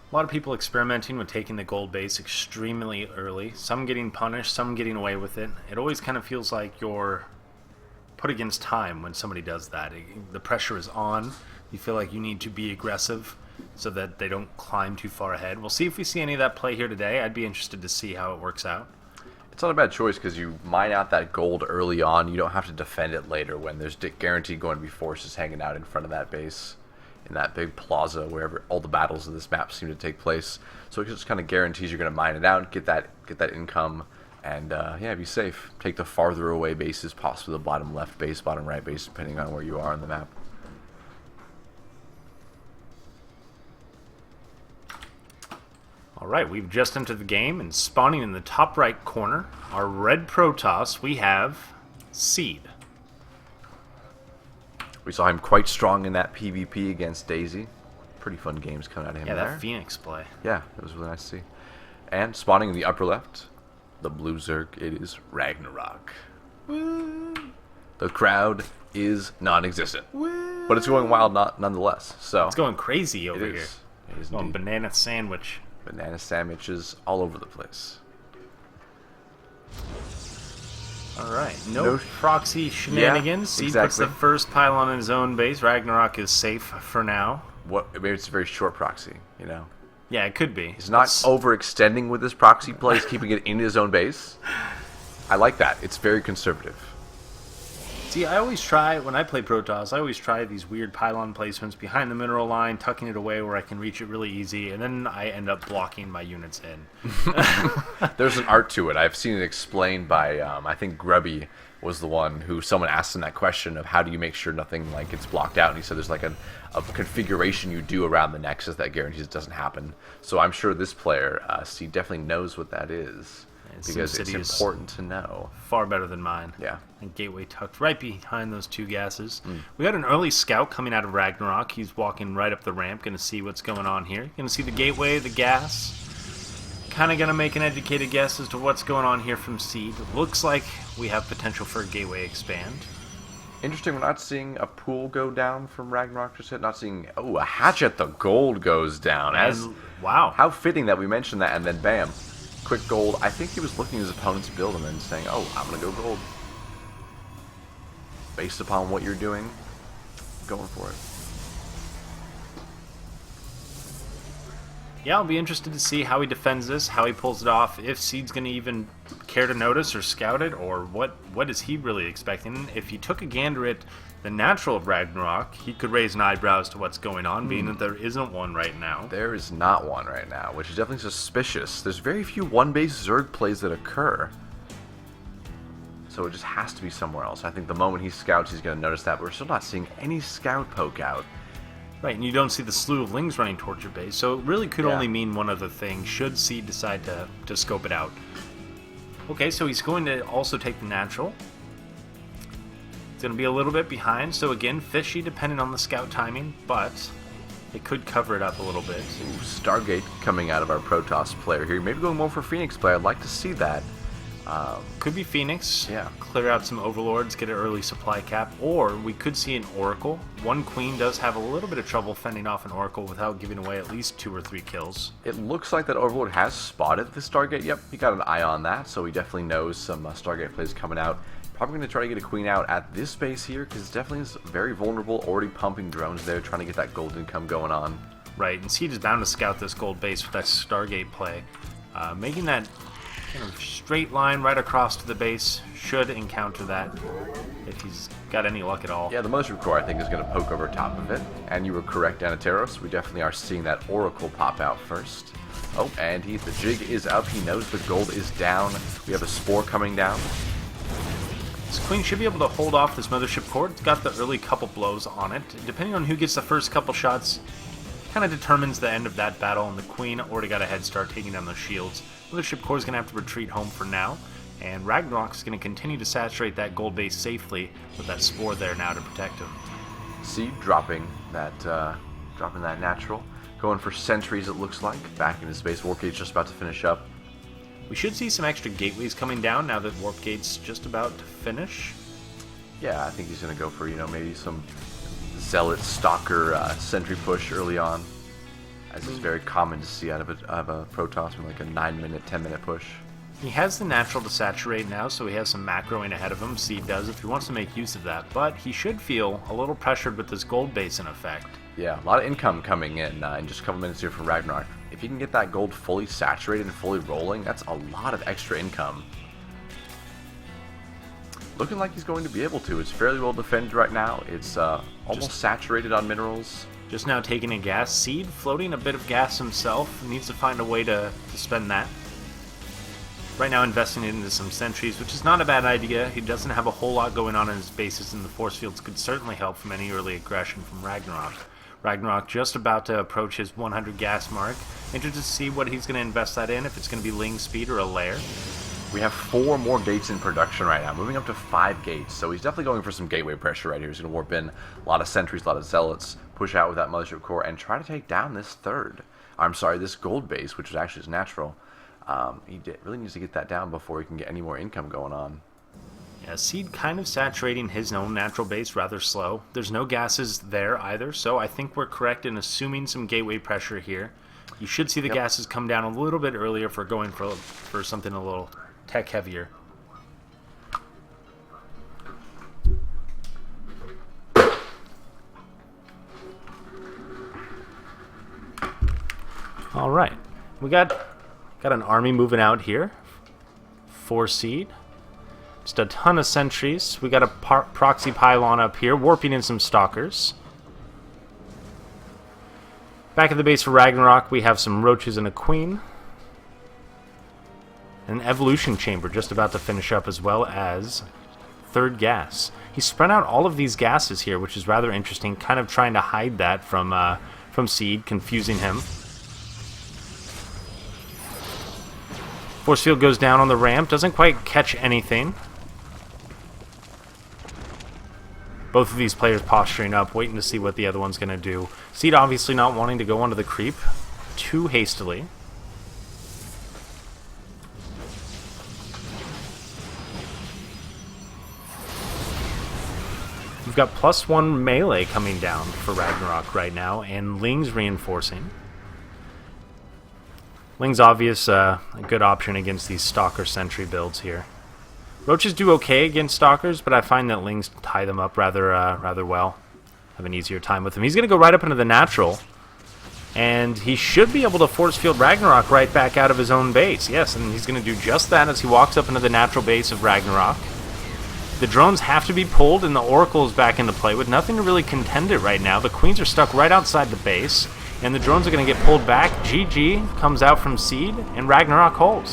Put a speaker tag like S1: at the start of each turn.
S1: A lot of people experimenting with taking the gold base extremely early. Some getting punished, some getting away with it. It always kind of feels like you're put against time when somebody does that. The pressure is on. You feel like you need to be aggressive so that they don't climb too far ahead. We'll see if we see any of that play here today. I'd be interested to see how it works out.
S2: It's not a bad choice because you mine out that gold early on. You don't have to defend it later when there's guaranteed going to be forces hanging out in front of that base in that big plaza wherever all the battles of this map seem to take place. So it just kind of guarantees you're going to mine it out, get that income, and yeah, be safe. Take the farther away bases, possibly the bottom left base, bottom right base, depending on where you are on the map.
S1: Alright, we've just entered the game, and spawning in the top right corner, our red Protoss, we have Seed.
S2: We saw him quite strong in that PvP against Daisy. Pretty fun games coming out of him there.
S1: That Phoenix play.
S2: Yeah, it was really nice to see. And spawning in the upper left, the blue Zerg, it is RagnaroK.
S1: Woo.
S2: The crowd is non-existent. Woo. But it's going wild nonetheless. So
S1: it's going crazy over here.
S2: It is
S1: going banana sandwich.
S2: Banana sandwiches all over the place.
S1: Alright, no proxy shenanigans. Seed puts the first pylon in his own base. RagnaroK is safe for now.
S2: Maybe it's a very short proxy, you know?
S1: Yeah, it could be.
S2: He's not overextending with this proxy play. He's keeping it in his own base. I like that. It's very conservative.
S1: See, I always try, when I play Protoss, I always try these weird pylon placements behind the mineral line, tucking it away where I can reach it really easy, and then I end up blocking my units in.
S2: There's an art to it. I've seen it explained by, I think Grubby was the one who someone asked him that question of how do you make sure nothing like gets blocked out, and he said there's like a configuration you do around the nexus that guarantees it doesn't happen. So I'm sure this player, he definitely knows what that is. Because it's important to know.
S1: Far better than mine.
S2: Yeah.
S1: And Gateway tucked right behind those two gases. We got an early scout coming out of RagnaroK. He's walking right up the ramp, going to see what's going on here. Going to see the Gateway, the gas. Kind of going to make an educated guess as to what's going on here from Seed. It looks like we have potential for a Gateway expand.
S2: Interesting, we're not seeing a pool go down from RagnaroK just yet. Not seeing, a hatchet, the gold goes down.
S1: Wow.
S2: How fitting that we mentioned that, and then bam. Quick gold. I think he was looking at his opponent's build and then saying, oh, I'm going to go gold. Based upon what you're doing, going for it.
S1: Yeah, I'll be interested to see how he defends this, how he pulls it off, if Seed's going to even care to notice or scout it, or what is he really expecting. If he took a gander at the natural of RagnaroK, he could raise an eyebrow as to what's going on, being that there isn't one right now.
S2: There is not one right now, which is definitely suspicious. There's very few one-base Zerg plays that occur. So it just has to be somewhere else. I think the moment he scouts, he's going to notice that, but we're still not seeing any scout poke out.
S1: Right, and you don't see the slew of lings running towards your base, so it really could only mean one other thing, should Seed decide to scope it out. Okay, so he's going to also take the natural. It's going to be a little bit behind, so again, fishy depending on the scout timing, but it could cover it up a little bit.
S2: Ooh, Stargate coming out of our Protoss player here. Maybe going more for Phoenix play. I'd like to see that.
S1: Could be Phoenix.
S2: Yeah.
S1: Clear out some Overlords, get an early supply cap, or we could see an Oracle. One Queen does have a little bit of trouble fending off an Oracle without giving away at least 2 or 3 kills.
S2: It looks like that Overlord has spotted the Stargate. Yep, he got an eye on that, so he definitely knows some Stargate plays coming out. Probably going to try to get a Queen out at this base here, because it definitely is very vulnerable, already pumping drones there, trying to get that gold income going on.
S1: Right, and Seed is bound to scout this gold base with that Stargate play. Making that kind of straight line right across to the base should encounter that, if he's got any luck at all.
S2: Yeah, the Mothership Core, I think, is going to poke over top of it. And you were correct, Anateros. We definitely are seeing that Oracle pop out first. Oh, and the jig is up. He knows the gold is down. We have a Spore coming down.
S1: This Queen should be able to hold off this Mothership Core. It's got the early couple blows on it. Depending on who gets the first couple shots, kind of determines the end of that battle, and the Queen already got a head start taking down those shields. Mothership Core is going to have to retreat home for now, and RagnaroK is going to continue to saturate that gold base safely with that Spore there now to protect him.
S2: Seed dropping that natural. Going for sentries, it looks like. Back in his base. Warpgate's just about to finish up.
S1: We should see some extra gateways coming down now that Warpgate's just about to finish.
S2: Yeah, I think he's going to go for, maybe some Zealot Stalker sentry push early on. as is very common to see out of a Protoss with like a 9-minute, 10-minute push.
S1: He has the natural to saturate now, so he has some macroing ahead of him. Seed does if he wants to make use of that, but he should feel a little pressured with this gold base in effect.
S2: Yeah, a lot of income coming in just a couple minutes here for RagnaroK. If you can get that gold fully saturated and fully rolling, that's a lot of extra income. Looking like he's going to be able to. It's fairly well defended right now. It's almost saturated on minerals.
S1: Just now taking a gas. Seed floating a bit of gas himself. Needs to find a way to spend that. Right now investing into some sentries, which is not a bad idea. He doesn't have a whole lot going on in his bases, and the force fields could certainly help from any early aggression from RagnaroK. RagnaroK just about to approach his 100 gas mark. Interested to see what he's going to invest that in, if it's going to be Ling speed or a lair.
S2: We have 4 more gates in production right now, moving up to 5 gates, so he's definitely going for some gateway pressure right here. He's going to warp in a lot of sentries, a lot of zealots, push out with that mothership core, and try to take down this this gold base, which is actually his natural. He really needs to get that down before he can get any more income going on.
S1: Yeah, Seed kind of saturating his own natural base rather slow. There's no gases there either, so I think we're correct in assuming some gateway pressure here. You should see the gases come down a little bit earlier for going for something a little tech heavier. All right, we got an army moving out here. 4 Seed. Just a ton of sentries. We got a proxy pylon up here, warping in some stalkers. Back at the base for RagnaroK, we have some roaches and a queen. An evolution chamber just about to finish up, as well as 3rd gas. He spread out all of these gases here, which is rather interesting, kind of trying to hide that from Seed, confusing him. Force field goes down on the ramp, doesn't quite catch anything. Both of these players posturing up, waiting to see what the other one's going to do. Seed obviously not wanting to go onto the creep too hastily. We've got +1 melee coming down for RagnaroK right now, and Ling's reinforcing. Ling's obvious a good option against these Stalker Sentry builds here. Roaches do okay against Stalkers, but I find that Lings tie them up rather well. Have an easier time with them. He's going to go right up into the natural, and he should be able to force field RagnaroK right back out of his own base. Yes, and he's going to do just that as he walks up into the natural base of RagnaroK. The drones have to be pulled, and the Oracle is back into play with nothing to really contend it right now. The Queens are stuck right outside the base, and the drones are going to get pulled back. GG comes out from Seed, and RagnaroK holds.